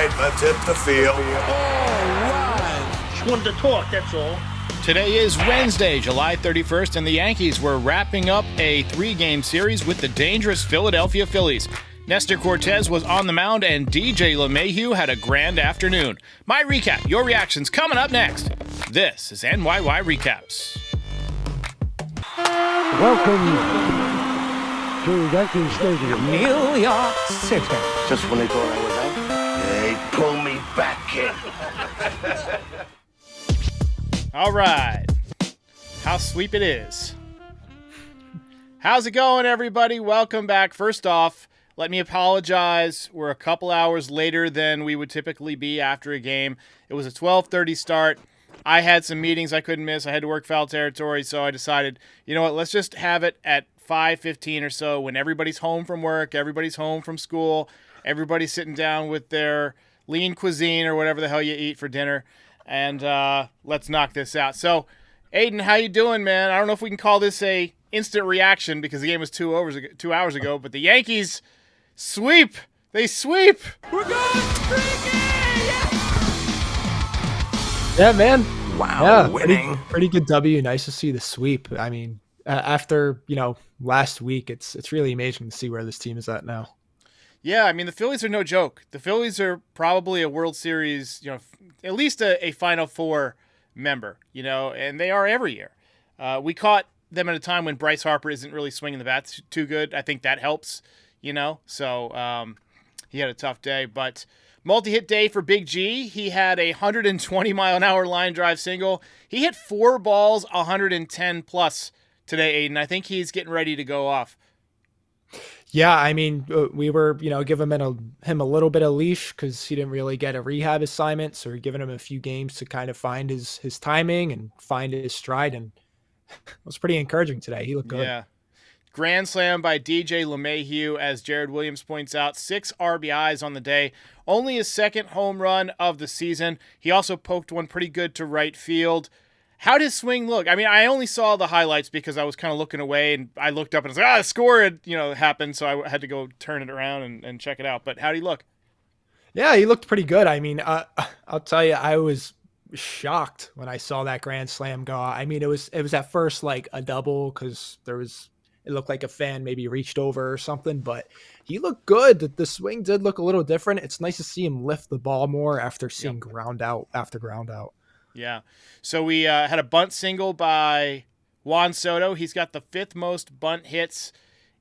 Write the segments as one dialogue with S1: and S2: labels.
S1: right, let's hit the field.
S2: Just wanted to talk, that's all.
S3: Today is Wednesday, July 31st, and the Yankees were wrapping up a 3-game series with the dangerous Philadelphia Phillies. Nestor Cortez was on the mound, and DJ LeMahieu had a grand afternoon. My recap, your reactions coming up next. This is NYY Recaps.
S4: Welcome to Yankee Stadium,
S5: New York City.
S1: Just when they thought I was out, they pull me back in.
S3: All right. How sweep it is. How's it going, everybody? Welcome back. First off, let me apologize. We're a couple hours later than we would typically be after a game. It was a 12:30 start. I had some meetings I couldn't miss. I had to work foul territory, so I decided, you know what, let's just have it at 5:15 or so when everybody's home from work, everybody's home from school, everybody's sitting down with their lean cuisine or whatever the hell you eat for dinner, and let's knock this out. So, Aiden, how you doing, man? I don't know if we can call this a instant reaction because the game was 2 hours ago, but the Yankees sweep. They sweep.
S5: We're going streaky!
S6: Yeah, man.
S5: Wow,
S6: Yeah,
S5: winning.
S6: pretty good W. Nice to see the sweep. I mean, after, last week, it's really amazing to see where this team is at now.
S3: Yeah, I mean, the Phillies are no joke. The Phillies are probably a World Series, at least a Final Four member, and they are every year. We caught them at a time when Bryce Harper isn't really swinging the bat too good. I think that helps, so he had a tough day. But multi-hit day for Big G. He had a 120-mile-an-hour line drive single. He hit 4 balls, 110-plus today, Aiden. I think he's getting ready to go off.
S6: Yeah, I mean, we were, giving him a little bit of leash because he didn't really get a rehab assignment. So we're giving him a few games to kind of find his timing and find his stride. And it was pretty encouraging today. He looked good.
S3: Yeah. Grand slam by DJ LeMahieu, as Jared Williams points out. 6 RBIs on the day. Only his second home run of the season. He also poked one pretty good to right field. How'd his swing look? I mean, I only saw the highlights because I was kind of looking away, and I looked up and I was like, the score had, happened, so I had to go turn it around and check it out. But how'd he look?
S6: Yeah, he looked pretty good. I mean, I'll tell you, I was shocked when I saw that grand slam go. I mean, it was at first like a double because it looked like a fan maybe reached over or something, but he looked good. The swing did look a little different. It's nice to see him lift the ball more after seeing ground out after ground out. Yeah.
S3: So we had a bunt single by Juan Soto. He's got the 5th most bunt hits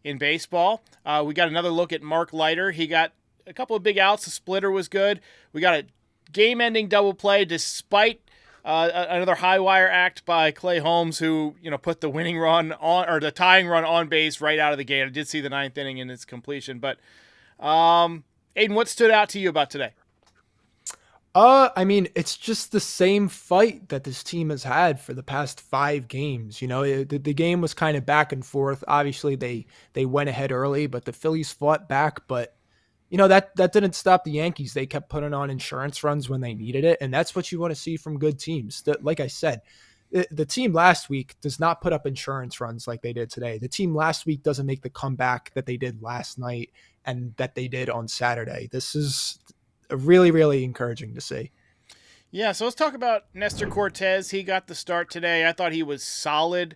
S3: in baseball. We got another look at Mark Leiter. He got a couple of big outs. The splitter was good. We got a game-ending double play despite another high wire act by Clay Holmes, who put the winning run on, or the tying run on base right out of the gate. I did see the 9th inning in its completion, but Aiden, what stood out to you about today?
S6: I mean, it's just the same fight that this team has had for the past 5 games. The game was kind of back and forth. Obviously, they went ahead early, but the Phillies fought back. But that didn't stop the Yankees. They kept putting on insurance runs when they needed it, and that's what you want to see from good teams. Like I said, the team last week does not put up insurance runs like they did today. The team last week doesn't make the comeback that they did last night and that they did on Saturday. This is really, really encouraging to see.
S3: Yeah, so let's talk about Nestor Cortez. He got the start today. I thought he was solid.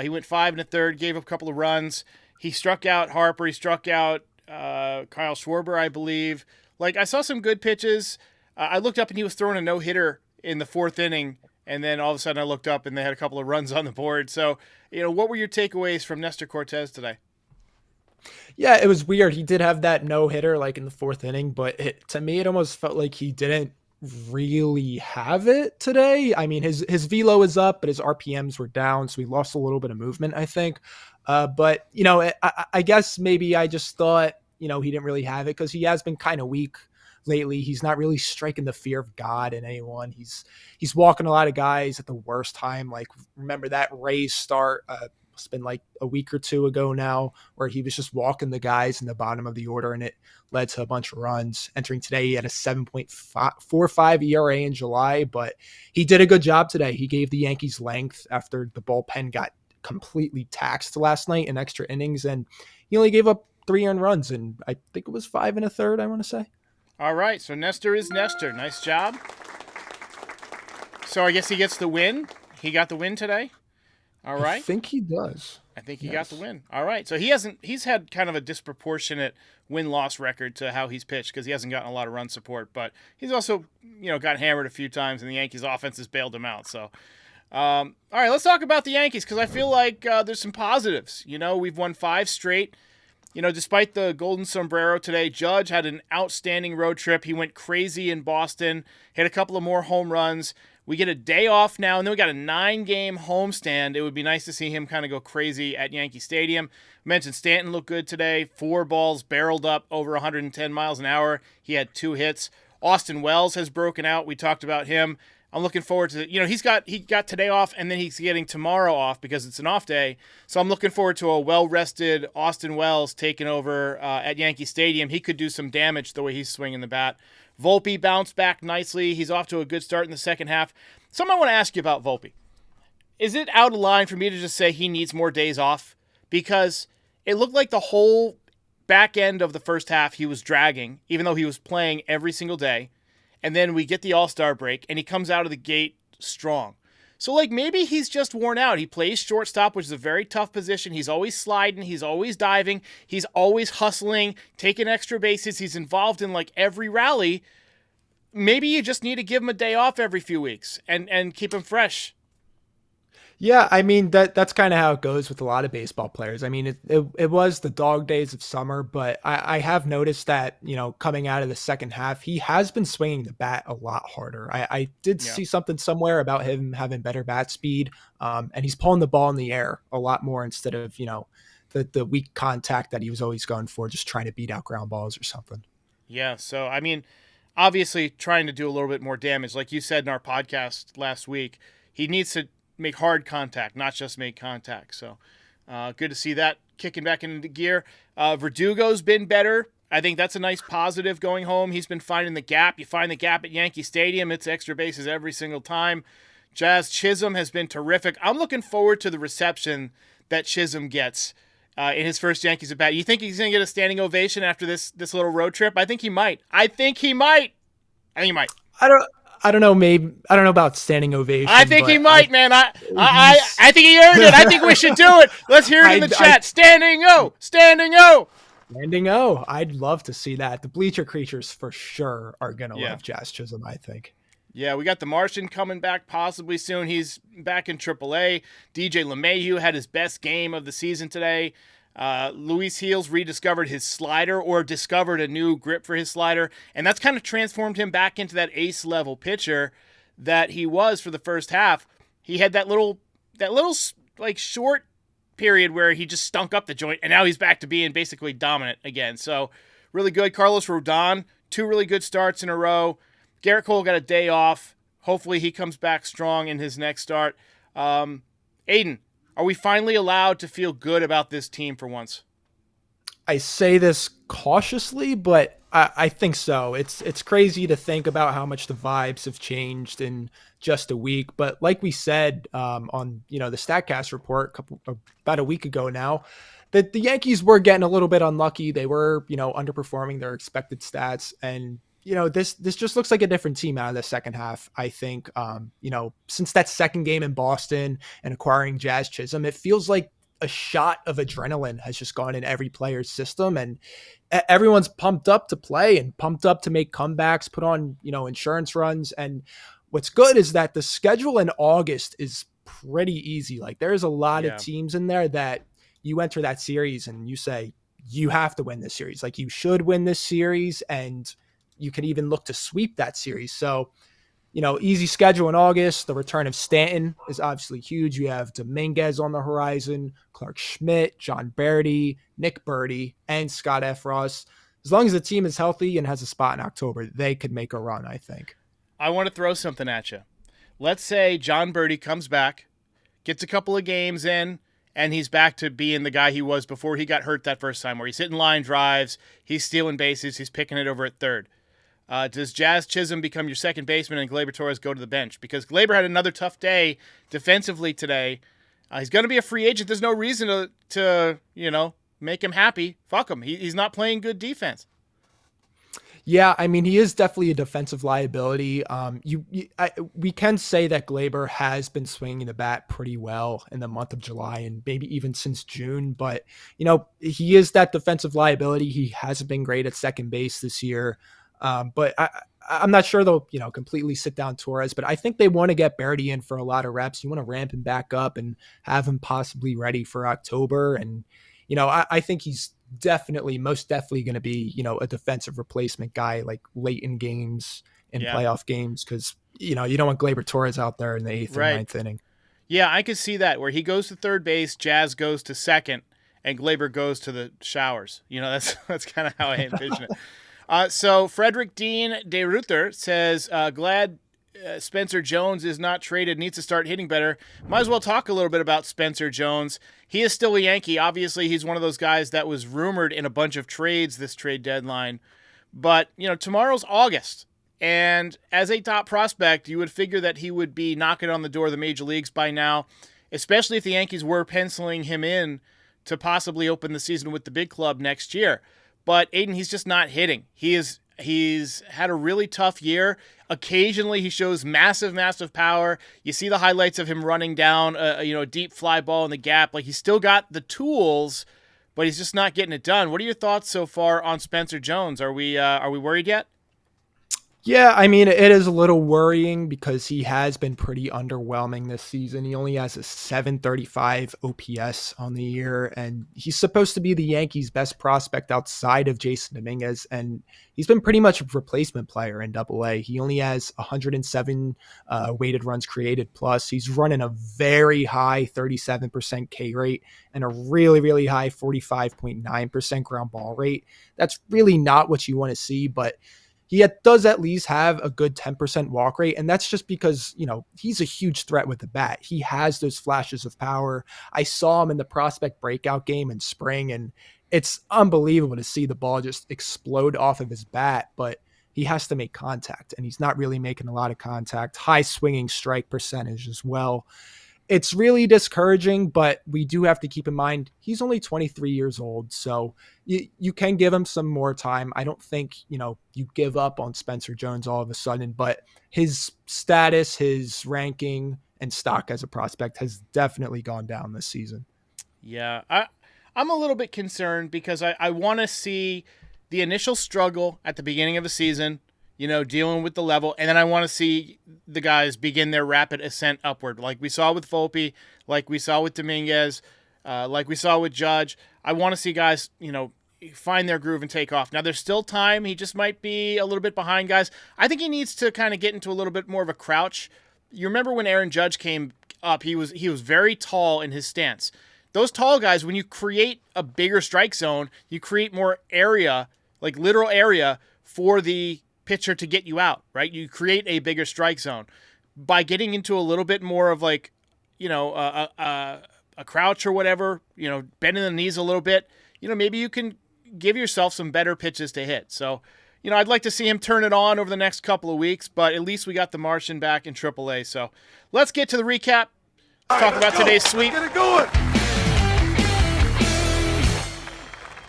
S3: He went 5 1/3, gave up a couple of runs. He struck out Harper. He struck out Kyle Schwarber, I believe. I saw some good pitches. I looked up and he was throwing a no-hitter in the 4th inning, and then all of a sudden I looked up and they had a couple of runs on the board. So, what were your takeaways from Nestor Cortez today?
S6: Yeah, it was weird. He did have that no-hitter in the 4th inning, but to me it almost felt like he didn't really have it today. I mean, his velo is up, but his RPMs were down, so he lost a little bit of movement, I think. But, I guess maybe I just thought, he didn't really have it because he has been kind of weak lately. He's not really striking the fear of God in anyone. He's walking a lot of guys at the worst time. Remember that Rays start, it's been a week or 2 ago now, where he was just walking the guys in the bottom of the order, and it led to a bunch of runs. Entering today, he had a 7.45 ERA in July, but he did a good job today. He gave the Yankees length after the bullpen got completely taxed last night in extra innings, and he only gave up 3 earned runs, and I think it was 5 1/3, I want to say.
S3: All right, so Nestor is Nestor. Nice job. So I guess he gets the win. He got the win today. All right.
S6: I think he does.
S3: I think he got the win. All right. So he's had kind of a disproportionate win-loss record to how he's pitched because he hasn't gotten a lot of run support, but he's also, got hammered a few times and the Yankees offense has bailed him out. So, all right, let's talk about the Yankees because I feel like there's some positives. We've won 5 straight. Despite the golden sombrero today, Judge had an outstanding road trip. He went crazy in Boston, hit a couple of more home runs. We get a day off now, and then we got a 9-game homestand. It would be nice to see him kind of go crazy at Yankee Stadium. I mentioned Stanton looked good today. 4 balls barreled up over 110 miles an hour. He had 2 hits. Austin Wells has broken out. We talked about him. I'm looking forward to he got today off, and then he's getting tomorrow off because it's an off day. So I'm looking forward to a well-rested Austin Wells taking over at Yankee Stadium. He could do some damage the way he's swinging the bat. Volpe bounced back nicely. He's off to a good start in the second half. Something I want to ask you about Volpe. Is it out of line for me to just say he needs more days off? Because it looked like the whole back end of the first half he was dragging, even though he was playing every single day. And then we get the All-Star break, and he comes out of the gate strong. So, maybe he's just worn out. He plays shortstop, which is a very tough position. He's always sliding. He's always diving. He's always hustling, taking extra bases. He's involved in, every rally. Maybe you just need to give him a day off every few weeks and keep him fresh.
S6: Yeah, I mean, that's kind of how it goes with a lot of baseball players. I mean, it was the dog days of summer, but I have noticed that, coming out of the second half, he has been swinging the bat a lot harder. I did see something somewhere about him having better bat speed, and he's pulling the ball in the air a lot more instead of, the weak contact that he was always going for, just trying to beat out ground balls or something.
S3: Yeah, so, I mean, obviously trying to do a little bit more damage. Like you said in our podcast last week, he needs to make hard contact, not just make contact. So good to see that kicking back into gear. Verdugo's been better. I think that's a nice positive going home. He's been finding the gap. You find the gap at Yankee Stadium. It's extra bases every single time. Jazz Chisholm has been terrific. I'm looking forward to the reception that Chisholm gets in his first Yankees at bat. You think he's going to get a standing ovation after this little road trip? I think he might. I think he might.
S6: I don't know. Maybe I don't know about standing ovation.
S3: I think he might, man. I think he earned it. I think we should do it. Let's hear it in the chat. Standing O, standing O,
S6: standing O. I'd love to see that. The bleacher creatures for sure are gonna love Jazz Chisholm, I think.
S3: Yeah, we got the Martian coming back possibly soon. He's back in AAA. DJ LeMahieu had his best game of the season today. Luis Heels rediscovered his slider or discovered a new grip for his slider, and that's kind of transformed him back into that ace level pitcher that he was for the first half. He had that little short period where he just stunk up the joint, and now he's back to being basically dominant again. So really good. Carlos Rodon, 2 really good starts in a row. Garrett Cole got a day off. Hopefully he comes back strong in his next start. Aiden, are we finally allowed to feel good about this team for once?
S6: I say this cautiously, but I think so. It's crazy to think about how much the vibes have changed in just a week. But like we said on the StatCast report about a week ago now, that the Yankees were getting a little bit unlucky. They were underperforming their expected stats, and this just looks like a different team out of the second half. I think, since that second game in Boston and acquiring Jazz Chisholm, it feels like a shot of adrenaline has just gone in every player's system, and everyone's pumped up to play and pumped up to make comebacks, put on, insurance runs. And what's good is that the schedule in August is pretty easy. Like there's a lot of teams in there that you enter that series and you say, you have to win this series. Like you should win this series, and you can even look to sweep that series. So, easy schedule in August. The return of Stanton is obviously huge. You have Dominguez on the horizon, Clark Schmidt, John Berti, Nick Berti, and Scott Efros. As long as the team is healthy and has a spot in October, they could make a run, I think.
S3: I want to throw something at you. Let's say John Berti comes back, gets a couple of games in, and he's back to being the guy he was before he got hurt that first time, where he's hitting line drives, he's stealing bases, he's picking it over at third. Does Jazz Chisholm become your second baseman and Gleyber Torres go to the bench? Because Gleyber had another tough day defensively today. He's going to be a free agent. There's no reason to make him happy. Fuck him. He's not playing good defense.
S6: Yeah, I mean, he is definitely a defensive liability. We can say that Glaber has been swinging the bat pretty well in the month of July and maybe even since June. But, he is that defensive liability. He hasn't been great at second base this year. But I'm not sure they'll, completely sit down Torres. But I think they want to get Berti in for a lot of reps. You want to ramp him back up and have him possibly ready for October. And, I think he's most definitely going to be, a defensive replacement guy like late in games and playoff games. Cause you don't want Glaber Torres out there in the eighth or ninth inning.
S3: Yeah. I could see that where he goes to third base, Jazz goes to second, and Glaber goes to the showers. That's kind of how I envision it. So Frederick Dean de Ruther says, glad Spencer Jones is not traded, needs to start hitting better. Might as well talk a little bit about Spencer Jones. He is still a Yankee. Obviously, he's one of those guys that was rumored in a bunch of trades this trade deadline. But, tomorrow's August. And as a top prospect, you would figure that he would be knocking on the door of the major leagues by now, especially if the Yankees were penciling him in to possibly open the season with the big club next year. But Aiden, he's just not hitting. He's had a really tough year. Occasionally he shows massive power. You see the highlights of him running down a deep fly ball in the gap. Like, he's still got the tools, but he's just not getting it done. What are your thoughts so far on Spencer Jones? Are we worried yet?
S6: Yeah, I mean, it is a little worrying because he has been pretty underwhelming this season. He only has a 735 OPS on the year, and he's supposed to be the Yankees' best prospect outside of Jason Dominguez, and he's been pretty much a replacement player in Double-A. He only has 107 weighted runs created plus. He's running a very high 37% K rate and a really, really high 45.9% ground ball rate. That's really not what you want to see, but he does at least have a good 10% walk rate, and that's just because, he's a huge threat with the bat. He has those flashes of power. I saw him in the prospect breakout game in spring, and it's unbelievable to see the ball just explode off of his bat, but he has to make contact, and he's not really making a lot of contact. High swinging strike percentage as well. It's really discouraging, but we do have to keep in mind he's only 23 years old, so you can give him some more time. I don't think, you give up on Spencer Jones all of a sudden, but his status, his ranking, and stock as a prospect has definitely gone down this season.
S3: Yeah, I'm a little bit concerned because I want to see the initial struggle at the beginning of a season, dealing with the level. And then I want to see the guys begin their rapid ascent upward, like we saw with Volpe, like we saw with Dominguez, like we saw with Judge. I want to see guys, find their groove and take off. Now, there's still time. He just might be a little bit behind guys. I think he needs to kind of get into a little bit more of a crouch. You remember when Aaron Judge came up, he was very tall in his stance. Those tall guys, when you create a bigger strike zone, you create more area, like literal area for the pitcher to get you out, right? You create a bigger strike zone by getting into a little bit more of like, a crouch or whatever, bending the knees a little bit, maybe you can give yourself some better pitches to hit. So, I'd like to see him turn it on over the next couple of weeks, but at least we got the Martian back in AAA. So let's get to the recap. Let's talk about today's sweep.
S1: Get it going.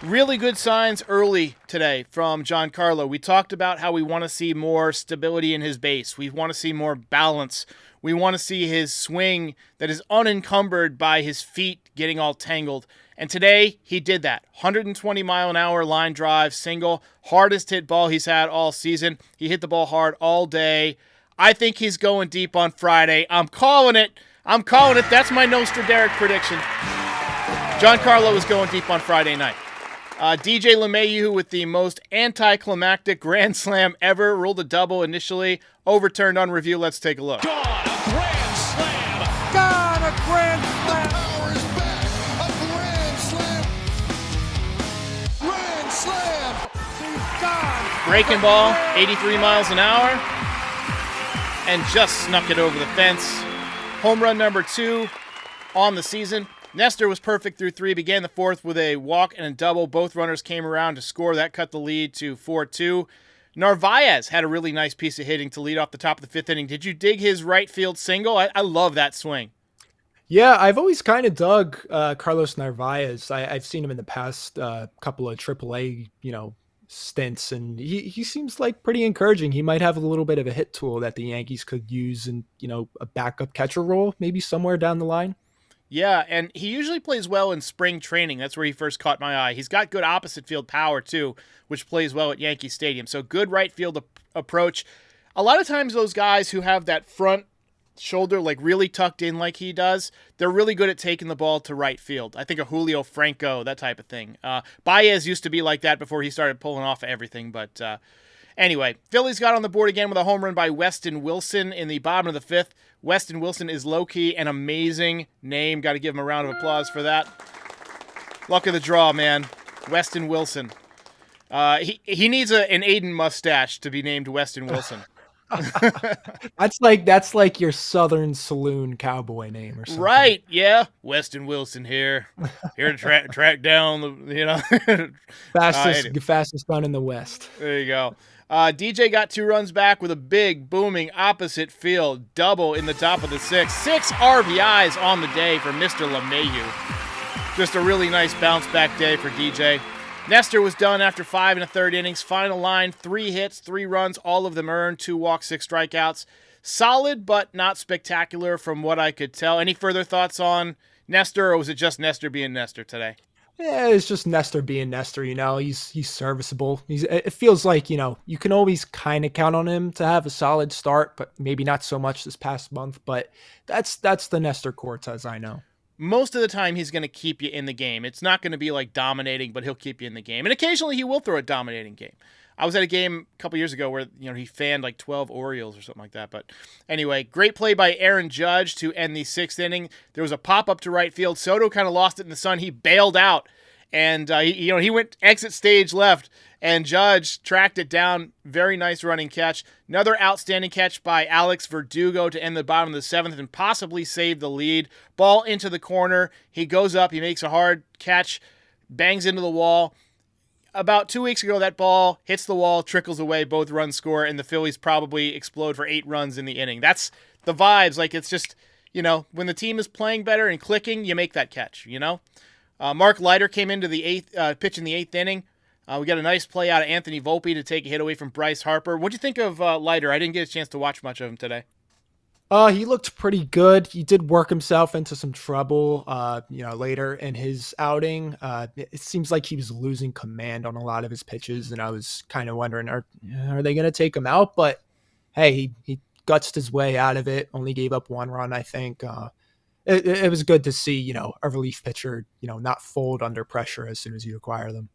S3: Really good signs early today from Giancarlo. We talked about how we want to see more stability in his base. We want to see more balance. We want to see his swing that is unencumbered by his feet getting all tangled. And today, he did that. 120-mile-an-hour line drive, single, hardest hit ball he's had all season. He hit the ball hard all day. I think he's going deep on Friday. I'm calling it. That's my Nostra Derek prediction. Giancarlo is going deep on Friday night. DJ LeMahieu with the most anticlimactic grand slam ever. Ruled a double initially. Overturned on review. Let's take a look.
S5: Gone, a grand slam.
S1: Gone, a grand slam. The power is back. A grand slam. Grand slam. He's gone.
S3: Breaking ball, 83 miles an hour. And just snuck it over the fence. Home run number 2 on the season. Nestor was perfect through 3, began the 4th with a walk and a double. Both runners came around to score. That cut the lead to 4-2. Narvaez had a really nice piece of hitting to lead off the top of the 5th inning. Did you dig his right field single? I love that swing.
S6: Yeah, I've always kind of dug Carlos Narvaez. I've seen him in the past couple of AAA, stints, and he seems like pretty encouraging. He might have a little bit of a hit tool that the Yankees could use in, a backup catcher role, maybe somewhere down the line.
S3: Yeah, and he usually plays well in spring training. That's where he first caught my eye. He's got good opposite field power, too, which plays well at Yankee Stadium. So good right field approach. A lot of times those guys who have that front shoulder like really tucked in like he does, they're really good at taking the ball to right field. I think of Julio Franco, that type of thing. Baez used to be like that before he started pulling off everything, but anyway, Phillies got on the board again with a home run by Weston Wilson in the bottom of the fifth. Weston Wilson is low-key an amazing name. Got to give him a round of applause for that. Luck of the draw, man. Weston Wilson. He needs an Aiden mustache to be named Weston Wilson.
S6: That's like your Southern Saloon cowboy name or something.
S3: Right, yeah. Weston Wilson here to track down the
S6: fastest gun in the West.
S3: There you go. DJ got 2 runs back with a big booming opposite field double in the top of the sixth. 6 RBIs on the day for Mr. LeMahieu. Just a really nice bounce back day for DJ. Nestor was done after 5 1/3 innings. Final line, 3 hits, 3 runs, all of them earned, 2 walks, 6 strikeouts. Solid, but not spectacular from what I could tell. Any further thoughts on Nestor, or was it just Nestor being Nestor today?
S6: Yeah, it's just Nestor being Nestor, He's serviceable. It feels like, you can always kind of count on him to have a solid start, but maybe not so much this past month. But that's the Nestor Cortez I know.
S3: Most of the time, he's going to keep you in the game. It's not going to be like dominating, but he'll keep you in the game. And occasionally, he will throw a dominating game. I was at a game a couple years ago where he fanned like 12 Orioles or something like that. But anyway, great play by Aaron Judge to end the 6th inning. There was a pop-up to right field. Soto kind of lost it in the sun. He bailed out, and he went exit stage left, and Judge tracked it down. Very nice running catch. Another outstanding catch by Alex Verdugo to end the bottom of the 7th and possibly save the lead. Ball into the corner. He goes up. He makes a hard catch, bangs into the wall. About 2 weeks ago, that ball hits the wall, trickles away, both runs score, and the Phillies probably explode for 8 runs in the inning. That's the vibes. Like, it's just, when the team is playing better and clicking, you make that catch, Mark Leiter came into the pitch in the 8th inning. We got a nice play out of Anthony Volpe to take a hit away from Bryce Harper. What'd you think of Leiter? I didn't get a chance to watch much of him today.
S6: He looked pretty good. He did work himself into some trouble, later in his outing. It seems like he was losing command on a lot of his pitches, and I was kind of wondering, are they going to take him out? But hey, he gutsed his way out of it. Only gave up 1 run, I think. It was good to see, a relief pitcher, not fold under pressure as soon as you acquire them.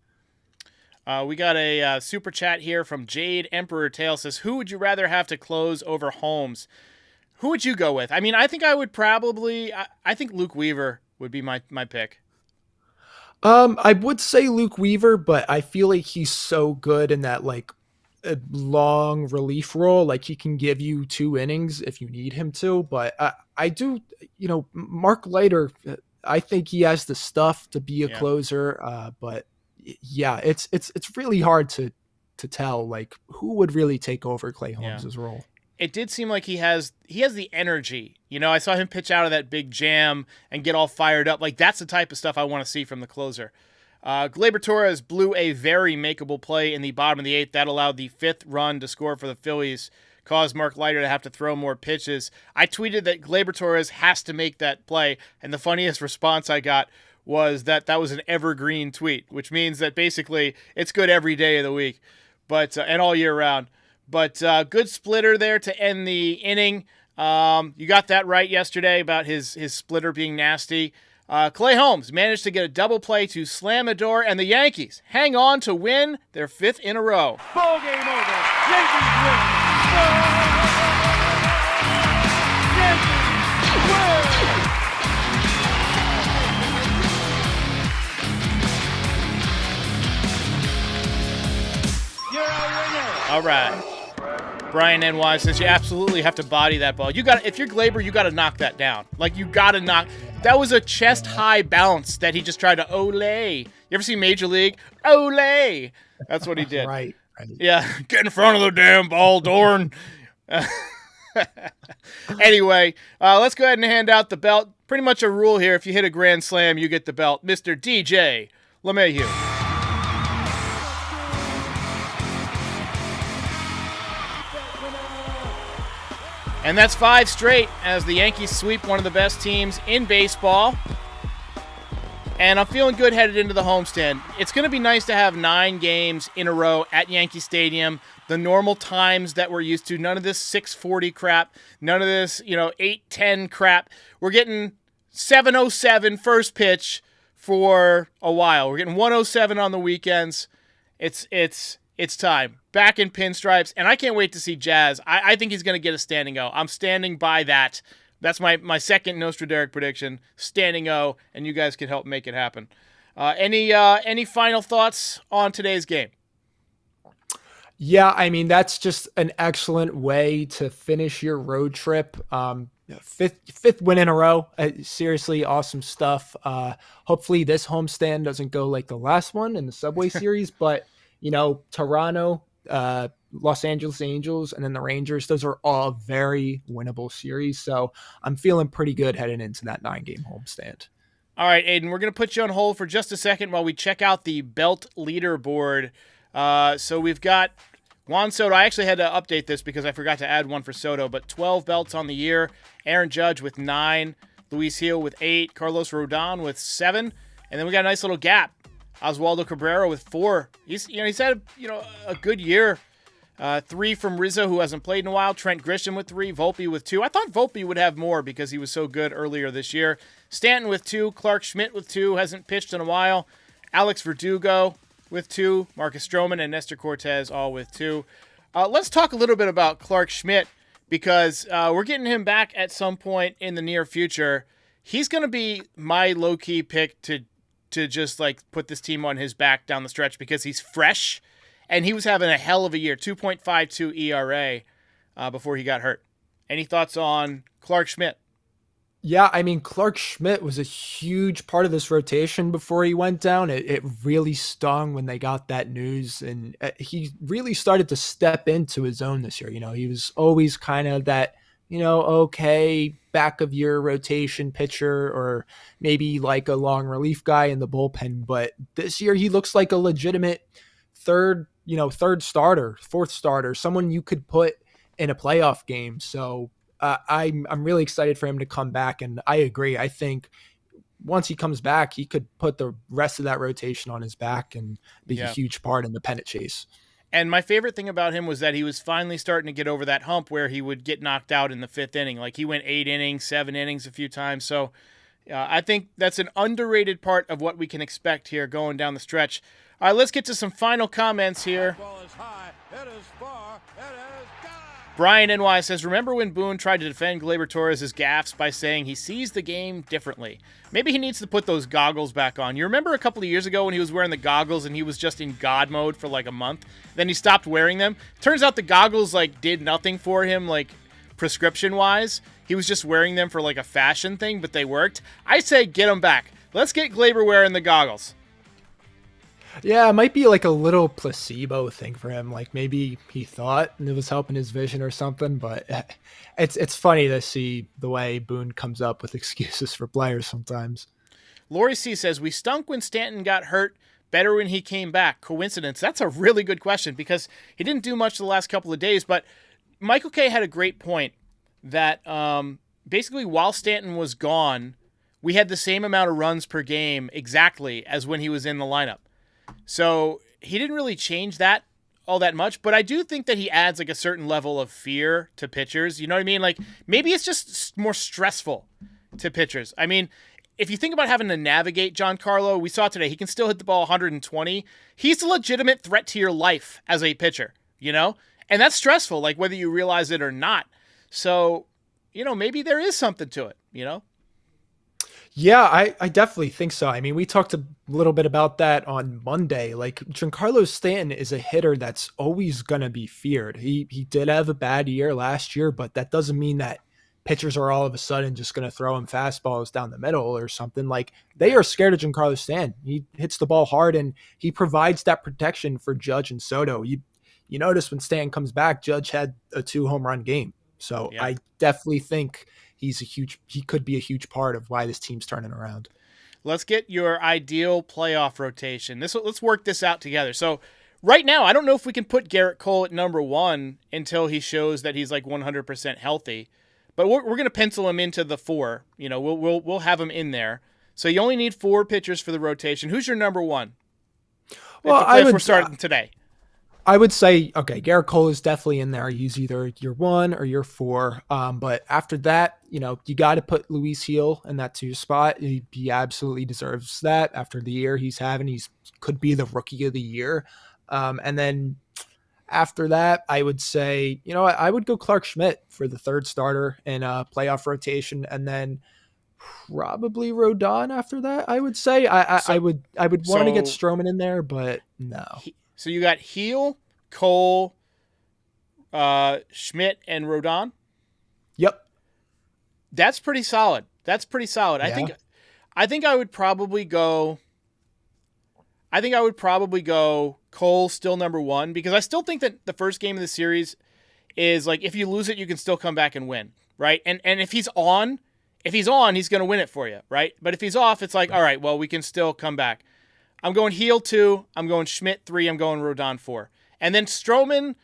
S3: We got a super chat here from Jade Emperor Tail. Says, who would you rather have to close over Holmes? Who would you go with? I mean, I think I would probably... I think Luke Weaver would be my pick.
S6: I would say Luke Weaver, but I feel like he's so good in that, a long relief role. Like, he can give you 2 innings if you need him to. But I do... Mark Leiter, I think he has the stuff to be a closer. But, yeah, it's really hard to tell, who would really take over Clay Holmes' role.
S3: It did seem like he has the energy. I saw him pitch out of that big jam and get all fired up. Like, that's the type of stuff I want to see from the closer. Gleyber Torres blew a very makeable play in the bottom of the 8th. That allowed the 5th run to score for the Phillies, caused Mark Leiter to have to throw more pitches. I tweeted that Gleyber Torres has to make that play, and the funniest response I got was that was an evergreen tweet, which means that basically it's good every day of the week, but and all year round. But good splitter there to end the inning. You got that right yesterday about his splitter being nasty. Clay Holmes managed to get a double play to slam a door, and the Yankees hang on to win their 5th in a row.
S5: Ball game over. Yankees win. Yankees win. You're a winner.
S3: All right. Brian NY says you absolutely have to body that ball. If you're Gleyber, you got to knock that down. You got to knock. That was a chest high bounce that he just tried to ole. You ever see Major League? Ole. That's what he did.
S6: Right.
S3: Yeah. Get in front of the damn ball, Dorn. Anyway, let's go ahead and hand out the belt. Pretty much a rule here. If you hit a grand slam, you get the belt. Mr. DJ LeMahieu. And that's 5 straight as the Yankees sweep one of the best teams in baseball. And I'm feeling good headed into the homestand. It's going to be nice to have 9 games in a row at Yankee Stadium, the normal times that we're used to. None of this 6:40 crap, none of this, 8:10 crap. We're getting 7:07 first pitch for a while. We're getting 1:07 on the weekends. It's time. Back in pinstripes, and I can't wait to see Jazz. I think he's going to get a standing O. I'm standing by that. That's my second Nostraderic prediction, standing O, and you guys can help make it happen. Any final thoughts on today's game?
S6: Yeah, I mean, that's just an excellent way to finish your road trip. Fifth win in a row. Seriously, awesome stuff. Hopefully this homestand doesn't go like the last one in the Subway Series, but, Toronto, Los Angeles Angels, and then the Rangers, those are all very winnable series. So I'm feeling pretty good heading into that 9-game homestand.
S3: All right, Aiden, we're going to put you on hold for just a second while we check out the belt leaderboard. So we've got Juan Soto. I actually had to update this because I forgot to add one for Soto, but 12 belts on the year. Aaron Judge with 9, Luis Gil with 8, Carlos Rodon with 7, and then we got a nice little gap. Oswaldo Cabrera with 4. He's had a good year. 3 from Rizzo, who hasn't played in a while. Trent Grisham with 3. Volpe with 2. I thought Volpe would have more because he was so good earlier this year. Stanton with 2. Clark Schmidt with 2. Hasn't pitched in a while. Alex Verdugo with 2. Marcus Stroman and Nestor Cortez all with 2. Let's talk a little bit about Clark Schmidt because we're getting him back at some point in the near future. He's going to be my low-key pick to just put this team on his back down the stretch because he's fresh. And he was having a hell of a year, 2.52 ERA before he got hurt. Any thoughts on Clark Schmidt?
S6: Yeah, I mean, Clark Schmidt was a huge part of this rotation before he went down. It really stung when they got that news, and he really started to step into his own this year. He was always kind of that, okay, back of your rotation pitcher or maybe like a long relief guy in the bullpen. But this year he looks like a legitimate third starter, fourth starter, someone you could put in a playoff game. So I'm really excited for him to come back. And I agree. I think once he comes back, he could put the rest of that rotation on his back and be a huge part in the pennant chase.
S3: And my favorite thing about him was that he was finally starting to get over that hump where he would get knocked out in the 5th inning. Like he went 8 innings, 7 innings a few times. So I think that's an underrated part of what we can expect here going down the stretch. All right, let's get to some final comments here. Brian NY says, remember when Boone tried to defend Gleyber Torres' gaffes by saying he sees the game differently? Maybe he needs to put those goggles back on. You remember a couple of years ago when he was wearing the goggles and he was just in God mode for like a month? Then he stopped wearing them. Turns out the goggles did nothing for him prescription-wise. He was just wearing them for a fashion thing, but they worked. I say get them back. Let's get Gleyber wearing the goggles.
S6: Yeah, it might be a little placebo thing for him. Maybe he thought it was helping his vision or something, but it's funny to see the way Boone comes up with excuses for players sometimes.
S3: Lori C says, we stunk when Stanton got hurt, better when he came back. Coincidence? That's a really good question because he didn't do much the last couple of days, but Michael K had a great point that basically while Stanton was gone, we had the same amount of runs per game exactly as when he was in the lineup. So he didn't really change that all that much, but I do think that he adds a certain level of fear to pitchers. You know what I mean? Maybe it's just more stressful to pitchers. I mean, if you think about having to navigate Giancarlo, we saw today, he can still hit the ball 120. He's a legitimate threat to your life as a pitcher, and that's stressful, whether you realize it or not. So, maybe there is something to it,
S6: Yeah, I definitely think so. I mean, we talked a little bit about that on Monday. Giancarlo Stanton is a hitter that's always going to be feared. He did have a bad year last year, but that doesn't mean that pitchers are all of a sudden just going to throw him fastballs down the middle or something. They are scared of Giancarlo Stanton. He hits the ball hard and he provides that protection for Judge and Soto. You notice when Stanton comes back, Judge had a 2-home run game. So yeah. I definitely think he could be a huge part of why this team's turning around.
S3: Let's get your ideal playoff rotation. Let's work this out together. So right now, I don't know if we can put Garrett Cole at number 1 until he shows that he's like 100% healthy. But we're going to pencil him into the 4. You know, we'll have him in there. So you only need 4 pitchers for the rotation. Who's your number 1?
S6: Well,
S3: if we're starting today.
S6: I would say, okay, Garrett Cole is definitely in there. He's either your 1 or your 4. But after that, you know, you got to put Luis Gil in that 2 spot. He absolutely deserves that after the year he's having. He's could be the rookie of the year. And then after that, I would say, you know, I would go Clark Schmidt for the 3rd starter in a playoff rotation, and then probably Rodon after that. I would say I would want to get Stroman in there, but no.
S3: So you got Gil, Cole, Schmidt, and Rodon.
S6: Yep,
S3: that's pretty solid. Yeah. I think I would probably go. Cole still number 1, because I still think that the first game of the series is like, if you lose it, you can still come back and win, right? And if he's on, he's going to win it for you, right? But if he's off, it's like, all right, well, we can still come back. I'm going Gil 2, I'm going Schmidt 3, I'm going Rodon 4. And then Stroman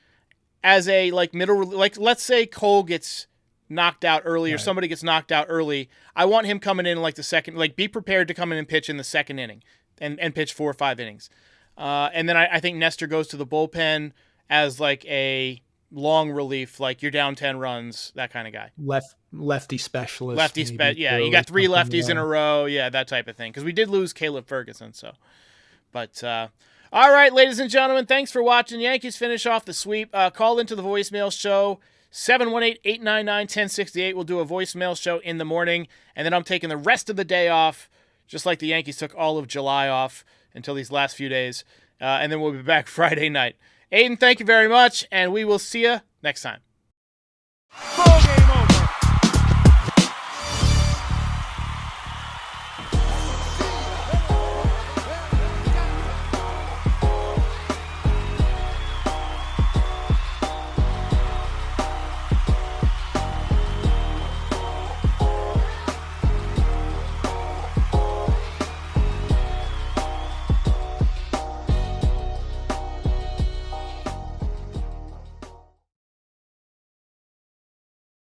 S3: as a like middle, like let's say Cole gets knocked out early, or somebody gets knocked out early. I want him coming in like the second, like be prepared to come in and pitch in the 2nd inning and pitch 4 or 5 innings. And then I think Nestor goes to the bullpen as like a long relief, like you're down 10 runs, that kind of guy.
S6: Lefty specialist.
S3: Yeah, you got 3 lefties in a row. Yeah, that type of thing. Because we did lose Caleb Ferguson, so. But, all right, ladies and gentlemen, thanks for watching. Yankees finish off the sweep. Call into the voicemail show, 718-899-1068. We'll do a voicemail show in the morning, and then I'm taking the rest of the day off, just like the Yankees took all of July off until these last few days. And then we'll be back Friday night. Aiden, thank you very much, and we will see you next time.
S5: Ball game over.